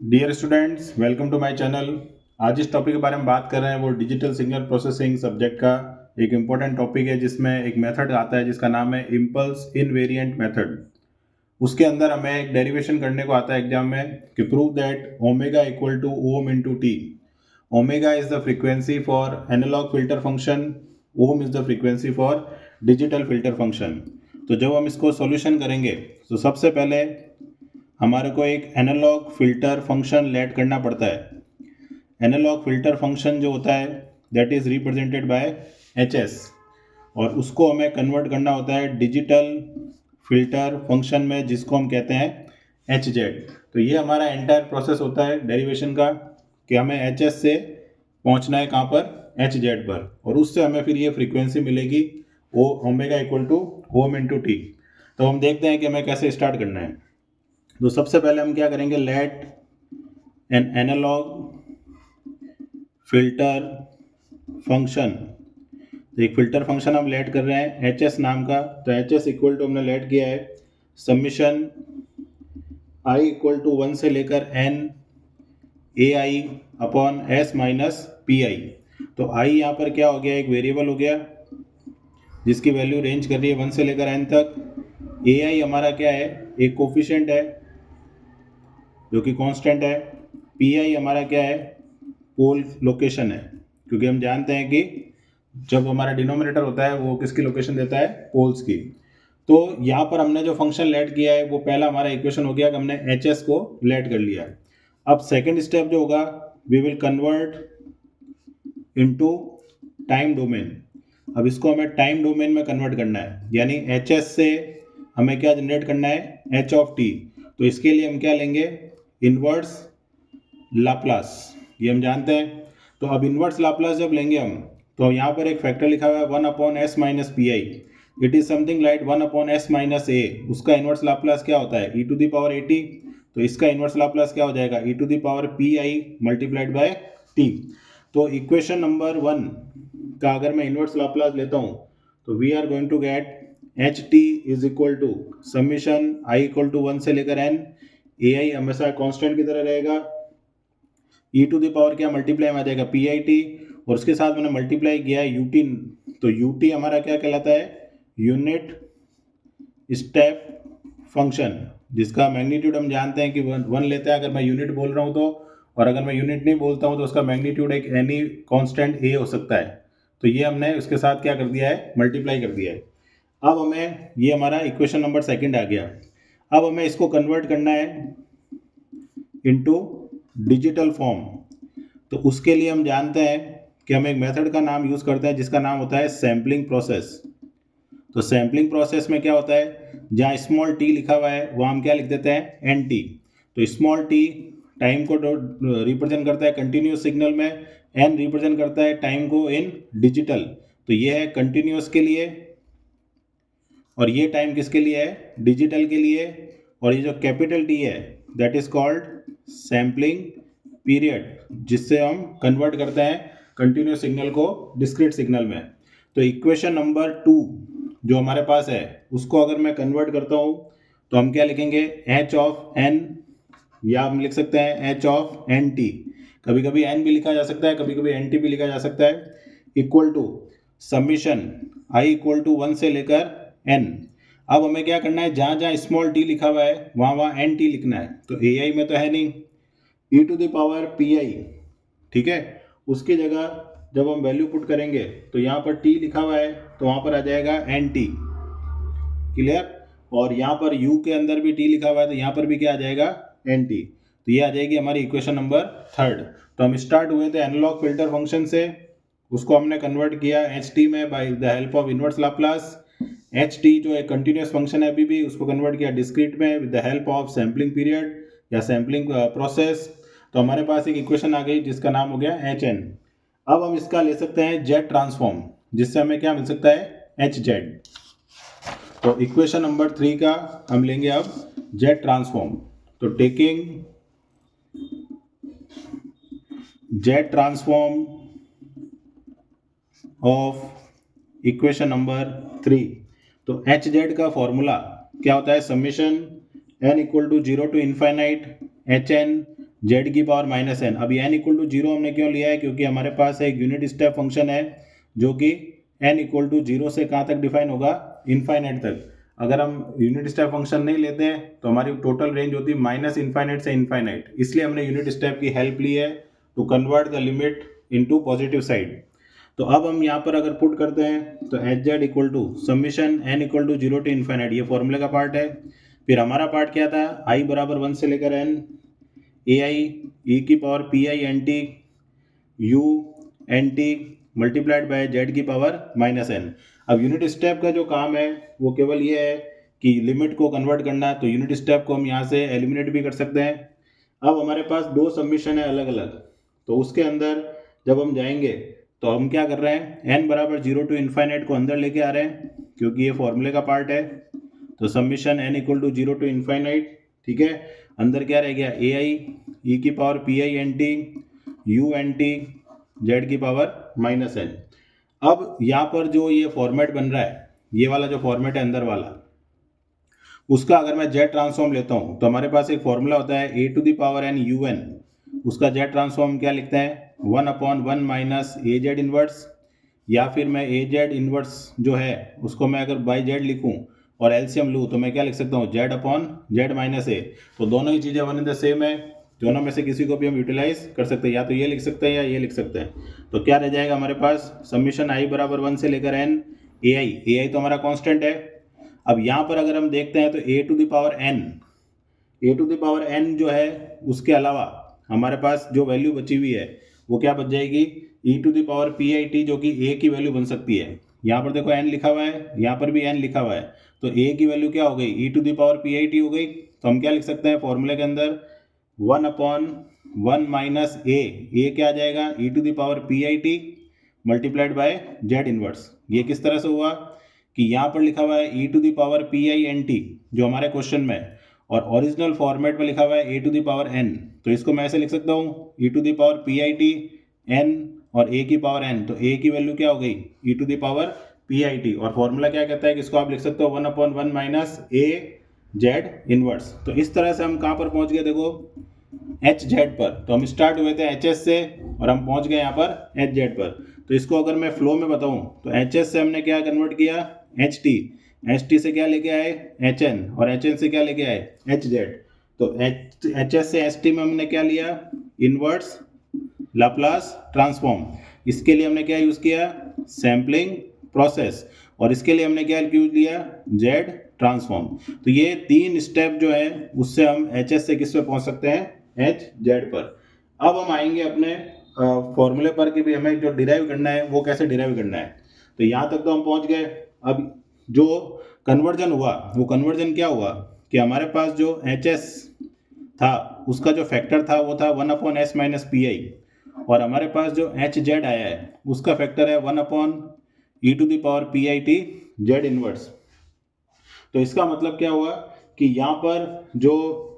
Dear students, welcome to my channel. आज इस topic के बारे में बात कर रहे हैं वो डिजिटल सिग्नल प्रोसेसिंग सब्जेक्ट का एक इम्पॉर्टेंट टॉपिक है जिसमें एक मेथड आता है जिसका नाम है इम्पल्स इनवेरिएंट मेथड। उसके अंदर हमें एक डेरिवेशन करने को आता है एग्जाम में कि prove that omega equal to Om into T. Omega is the frequency for analogue filter function, om is the frequency for digital filter function. तो जब हम इसको सॉल्यूशन करेंगे तो सबसे पहले हमारे को एक एनालॉग फिल्टर फंक्शन लेट करना पड़ता है। एनालॉग फिल्टर फंक्शन जो होता है that is represented by H S, और उसको हमें कन्वर्ट करना होता है डिजिटल फिल्टर फंक्शन में जिसको हम कहते हैं एच जेड। तो ये हमारा एंटायर प्रोसेस होता है डेरिवेशन का कि हमें एच एस से पहुंचना है कहाँ पर, एच जेड पर, और उससे हमें फिर ये फ्रीक्वेंसी मिलेगी ओ omega equal to Om into T. तो हम देखते हैं कि हमें कैसे स्टार्ट करना है। तो सबसे पहले हम क्या करेंगे, let an analogue filter function. तो एक फिल्टर फंक्शन हम लेट कर रहे हैं एच एस नाम का। तो एच एस इक्वल टू हमने लेट किया है समीशन आई इक्वल टू 1 से लेकर N A I upon S minus P I. तो आई यहाँ पर क्या हो गया, एक वेरिएबल हो गया जिसकी वैल्यू रेंज कर रही है 1 से लेकर एन तक। ए आई हमारा क्या है, एक कोफिशिएंट है जो कि कांस्टेंट है। पी आई हमारा क्या है, पोल लोकेशन है, क्योंकि हम जानते हैं कि जब हमारा डिनोमिनेटर होता है वो किसकी लोकेशन देता है, पोल्स की। तो यहाँ पर हमने जो फंक्शन लेट किया है वो पहला हमारा इक्वेशन हो गया कि हमने एच एस को लेट कर लिया है। अब सेकेंड स्टेप जो होगा, we will convert into time domain. अब इसको हमें टाइम डोमेन में कन्वर्ट करना है, यानी एच एस से हमें क्या जनरेट करना है, एच ऑफ टी। तो इसके लिए हम क्या लेंगे, इनवर्स लाप्लास, ये हम जानते हैं। तो अब इनवर्स लाप्लास जब लेंगे हम, तो यहाँ पर एक फैक्टर लिखा हुआ है 1 upon S minus P I. It is something like 1 upon S minus A. उसका इनवर्स लाप्लास क्या होता है, E to the power A T. तो इसका इनवर्स लाप्लास क्या हो जाएगा, E to the power P I multiplied by T. तो इक्वेशन नंबर 1 का अगर मैं इनवर्स लाप्लास लेता हूँ तो we are going to get H T is equal to summation I equal to 1 से लेकर एन। ए आई हमेशा कांस्टेंट की तरह रहेगा, ई टू द पावर क्या मल्टीप्लाई में आ जाएगा पी आई टी, और उसके साथ मैंने मल्टीप्लाई किया है यू टी। तो यू टी हमारा क्या कहलाता है, यूनिट स्टेप फंक्शन, जिसका मैग्नीट्यूड हम जानते हैं कि वन लेते हैं अगर मैं यूनिट बोल रहा हूँ तो, और अगर मैं यूनिट नहीं बोलता हूँ तो उसका मैग्नीट्यूड एक एनी कांस्टेंट ए हो सकता है। तो ये हमने उसके साथ क्या कर दिया है, मल्टीप्लाई कर दिया है। अब हमें ये हमारा इक्वेशन नंबर सेकंड आ गया। अब हमें इसको कन्वर्ट करना है इनटू डिजिटल फॉर्म। तो उसके लिए हम जानते हैं कि हम एक मेथड का नाम यूज़ करते हैं जिसका नाम होता है सैम्पलिंग प्रोसेस। तो सैम्पलिंग प्रोसेस में क्या होता है, जहाँ स्मॉल टी लिखा हुआ है वहाँ हम क्या लिख देते हैं, एन टी। तो स्मॉल टी टाइम को रिप्रेजेंट करता है कंटिन्यूस सिग्नल में, एन रिप्रेजेंट करता है टाइम को इन डिजिटल। तो ये है कंटिन्यूस के लिए, और ये टाइम किसके लिए है, डिजिटल के लिए। और ये जो कैपिटल टी है that is called sampling period, जिससे हम कन्वर्ट करते हैं कंटिन्यूस सिग्नल को डिस्क्रीट सिग्नल में। तो इक्वेशन नंबर 2 जो हमारे पास है उसको अगर मैं कन्वर्ट करता हूँ तो हम क्या लिखेंगे, एच ऑफ एन, या हम लिख सकते हैं एच ऑफ एन टी। कभी कभी एन भी लिखा जा सकता है, कभी कभी एन टी भी लिखा जा सकता है। Equal to summation I equal to 1 से लेकर एन। अब हमें क्या करना है, जहाँ जहाँ स्मॉल टी लिखा हुआ है वहाँ वहाँ एन टी लिखना है। तो ए आई में तो है नहीं, E to the power P I, ठीक है। उसकी जगह जब हम वैल्यू पुट करेंगे तो यहाँ पर टी लिखा हुआ है तो वहाँ पर आ जाएगा एन टी, क्लियर। और यहाँ पर यू के अंदर भी टी लिखा हुआ है तो यहाँ पर भी क्या आ जाएगा, एन टी। तो ये आ जाएगी हमारी इक्वेशन नंबर 3। तो हम स्टार्ट हुए थे एनालॉग फिल्टर फंक्शन से, उसको हमने कन्वर्ट किया एच टी में by the help of inverse Laplace. H T जो एक कंटिन्यूस फंक्शन है अभी भी, उसको कन्वर्ट किया डिस्क्रीट में with the help of sampling period या सैम्पलिंग प्रोसेस। तो हमारे पास एक इक्वेशन आ गई जिसका नाम हो गया एच एन। अब हम इसका ले सकते हैं जेड ट्रांसफॉर्म, जिससे हमें क्या मिल सकता है, एच जेड। तो इक्वेशन नंबर 3 का हम लेंगे अब जेड ट्रांसफॉर्म। तो taking Z transform of equation number 3। तो एच जेड का फॉर्मूला क्या होता है, summation N equal to 0 to infinite H N Z की पावर माइनस एन। अब एन इक्वल टू जीरो हमने क्यों लिया है, क्योंकि हमारे पास एक यूनिट स्टेप फंक्शन है जो कि एन इक्वल टू जीरो से कहाँ तक डिफाइन होगा, इनफाइनाइट तक। अगर हम यूनिट स्टेप फंक्शन नहीं लेते हैं तो हमारी टोटल रेंज होती है माइनस इनफाइनाइट से इनफाइनाइट, इसलिए हमने यूनिट स्टेप की हेल्प ली है to convert the limit into positive side. तो अब हम यहाँ पर अगर पुट करते हैं तो H Z equal to summation N equal to zero to infinite, ये फॉर्मूले का पार्ट है। फिर हमारा पार्ट क्या था, आई बराबर 1 से लेकर एन ए आई ई की power P I N T U N T multiplied by Z की पावर माइनस एन। अब यूनिट स्टेप का जो काम है वो केवल ये है कि लिमिट को कन्वर्ट करना, तो यूनिट स्टेप को हम यहाँ से एलिमिनेट भी कर सकते हैं। अब हमारे पास दो सबमिशन है अलग अलग, तो उसके अंदर जब हम जाएंगे तो हम क्या कर रहे हैं, n बराबर जीरो टू इन्फाइनाइट को अंदर लेके आ रहे हैं क्योंकि ये फॉर्मूले का पार्ट है। तो summation n equal to zero to infinite, ठीक है। अंदर क्या रह गया, ए आई ई की power P I N T U N T Z की पावर माइनस एन। अब यहाँ पर जो ये फॉर्मेट बन रहा है, ये वाला जो फॉर्मेट है अंदर वाला, उसका अगर मैं जेड ट्रांसफॉर्म लेता हूँ तो हमारे पास एक फॉर्मूला होता है A to the power N U N. उसका जेड ट्रांसफॉर्म क्या लिखते हैं, 1/1 माइनस ए जेड इनवर्स, या फिर मैं ए जेड इनवर्स जो है उसको मैं अगर बाई जेड लिखूँ और एलसीएम लूँ तो मैं क्या लिख सकता हूँ, जेड अपॉन जेड माइनस ए। तो दोनों ही चीज़ें वन इन द सेम है, दोनों में से किसी को भी हम यूटिलाइज कर सकते हैं, या तो ये लिख सकते हैं या ये लिख सकते हैं। तो क्या रह जाएगा हमारे पास, सबमिशन आई बराबर 1 से लेकर एन ए आई तो हमारा कांस्टेंट है। अब यहाँ पर अगर हम देखते हैं तो ए टू द पावर एन जो है उसके अलावा हमारे पास जो वैल्यू बची हुई है वो क्या बच जाएगी, E to the power P I T, जो कि ए की वैल्यू बन सकती है। यहाँ पर देखो एन लिखा हुआ है, यहाँ पर भी एन लिखा हुआ है, तो ए की वैल्यू क्या हो गई, E to the power P I T हो गई। तो हम क्या लिख सकते हैं फॉर्मूले के अंदर, 1/1 माइनस ए क्या आ जाएगा, E to the power P I T multiplied by Z inverse. ये किस तरह से हुआ कि यहाँ पर लिखा हुआ है E to the power P I N T जो हमारे क्वेश्चन में है, और ओरिजिनल फॉर्मेट में लिखा हुआ है A to the power N. तो इसको मैं ऐसे लिख सकता हूँ, E to the power P I T N और ए की पावर एन। तो ए की वैल्यू क्या हो गई, E to the power P I T, और फॉर्मूला क्या कहता है कि इसको आप लिख सकते हो 1/1 माइनस ए जेड इनवर्स। तो इस तरह से हम कहाँ पर पहुँच गए, देखो एच जेड पर। तो हम स्टार्ट हुए थे एच एस से और हम पहुँच गए यहाँ पर एच जेड पर। तो इसको अगर मैं फ्लो में बताऊँ तो एच एस से हमने क्या कन्वर्ट किया, एच टी से क्या लेके आए, एच एन, और एच एन से क्या लेके आए, एच जेड। तो एच एस से एच टी में हमने क्या लिया, इनवर्स लाप्लास ट्रांसफॉर्म। इसके लिए हमने क्या यूज़ किया, सैम्पलिंग प्रोसेस, और इसके लिए हमने क्या यूज लिया, जेड ट्रांसफॉर्म। तो ये तीन स्टेप जो है उससे हम एच एस से किस पे पहुंच सकते हैं, एच जेड पर। अब हम आएंगे अपने फॉर्मूले पर कि भी हमें जो डिराइव करना है वो कैसे डिराइव करना है। तो यहाँ तक तो हम पहुंच गए। अब जो कन्वर्जन हुआ वो कन्वर्जन क्या हुआ कि हमारे पास जो एच एस था उसका जो फैक्टर था वो था 1/s माइनस पी आई, और हमारे पास जो एच जेड आया है उसका फैक्टर है 1/e to the power P I T Z inverse. तो इसका मतलब क्या हुआ कि यहाँ पर जो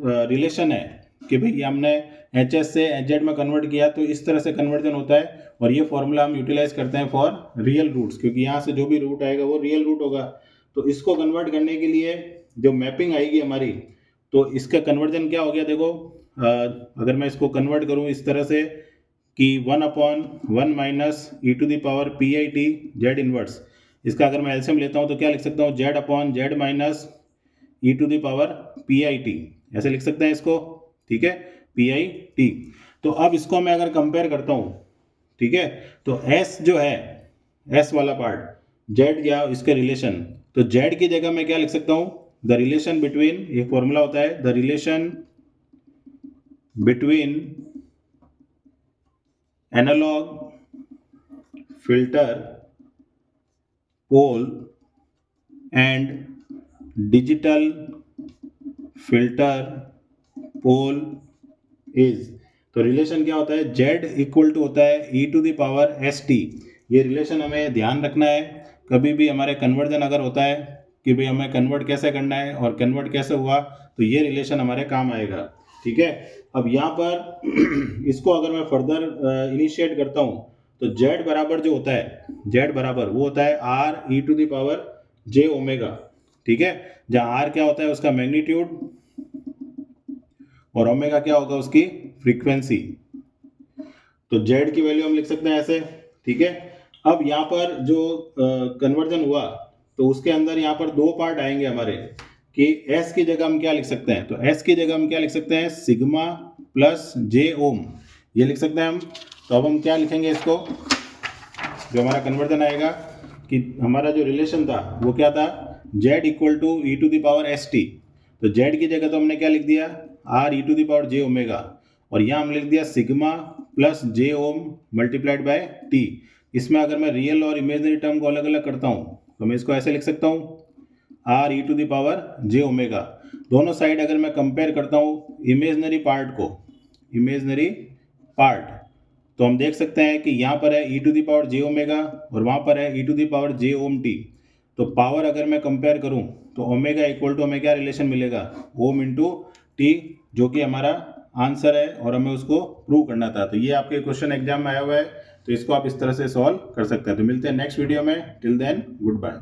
रिलेशन है कि भाई हमने एच एस से एच जेड में कन्वर्ट किया, तो इस तरह से कन्वर्जन होता है। और ये फॉर्मूला हम यूटिलाइज करते हैं फॉर रियल रूट्स, क्योंकि यहाँ से जो भी रूट आएगा वो रियल रूट होगा। तो इसको कन्वर्ट करने के लिए जो मैपिंग आएगी हमारी, तो इसका कन्वर्जन क्या हो गया, देखो अगर मैं इसको कन्वर्ट करूँ इस तरह से कि 1/1 minus E to the power P I T Z inverse, इसका अगर मैं एलसीएम लेता हूँ तो क्या लिख सकता हूँ, Z upon Z minus E to the power P I T, ऐसे लिख सकते हैं इसको, ठीक है, पी आई टी। तो अब इसको मैं अगर कंपेयर करता हूँ, ठीक है, तो एस जो है, एस वाला पार्ट, जेड या इसके रिलेशन, तो जेड की जगह मैं क्या लिख सकता हूँ, द रिलेशन बिटवीन, एक फॉर्मूला होता है, the relation between analog filter pole and digital filter pole is. तो रिलेशन क्या होता है, जेड इक्वल टू होता है E to the power S T. ये रिलेशन हमें ध्यान रखना है, कभी भी हमारे कन्वर्जन अगर होता है कि भाई हमें कन्वर्ट कैसे करना है और कन्वर्ट कैसे हुआ, तो ये रिलेशन हमारे काम आएगा, ठीक है। अब यहाँ पर इसको अगर मैं फर्दर इनिशिएट करता हूँ तो जेड बराबर जो होता है, जेड बराबर वो होता है R E to the power J omega, ठीक है, जहाँ आर क्या होता है उसका मैग्नीट्यूड और ओमेगा क्या होगा उसकी फ्रीक्वेंसी। तो z की वैल्यू हम लिख सकते हैं ऐसे, ठीक है। अब यहाँ पर जो कन्वर्जन हुआ तो उसके अंदर यहाँ पर दो पार्ट आएंगे हमारे कि s की जगह हम क्या लिख सकते हैं। तो s की जगह हम क्या लिख सकते हैं, सिग्मा प्लस जे ओम, ये लिख सकते हैं हम। तो अब हम क्या लिखेंगे इसको, जो हमारा कन्वर्जन आएगा कि हमारा जो रिलेशन था वो क्या था, z equal to E to the power S T. तो z की जगह तो हमने क्या लिख दिया, r E to the power J omega, और यहाँ हम लिख दिया sigma plus J om multiplied by T. इसमें अगर मैं रियल और इमेजनरी टर्म को अलग अलग करता हूँ तो मैं इसको ऐसे लिख सकता हूँ, r E to the power J omega. दोनों साइड अगर मैं कंपेयर करता हूँ इमेजनरी पार्ट को, इमेजनरी पार्ट, तो हम देख सकते हैं कि यहाँ पर है E to the power J omega और वहाँ पर है E to the power J ओम टी। तो पावर अगर मैं कंपेयर करूँ तो ओमेगा इक्वल टू हमें क्या रिलेशन मिलेगा, ओम इंटू टी, जो कि हमारा आंसर है और हमें उसको प्रूव करना था। तो ये आपके क्वेश्चन एग्जाम में आया हुआ है, तो इसको आप इस तरह से सॉल्व कर सकते हैं। तो मिलते हैं नेक्स्ट वीडियो में, टिल देन गुड बाय।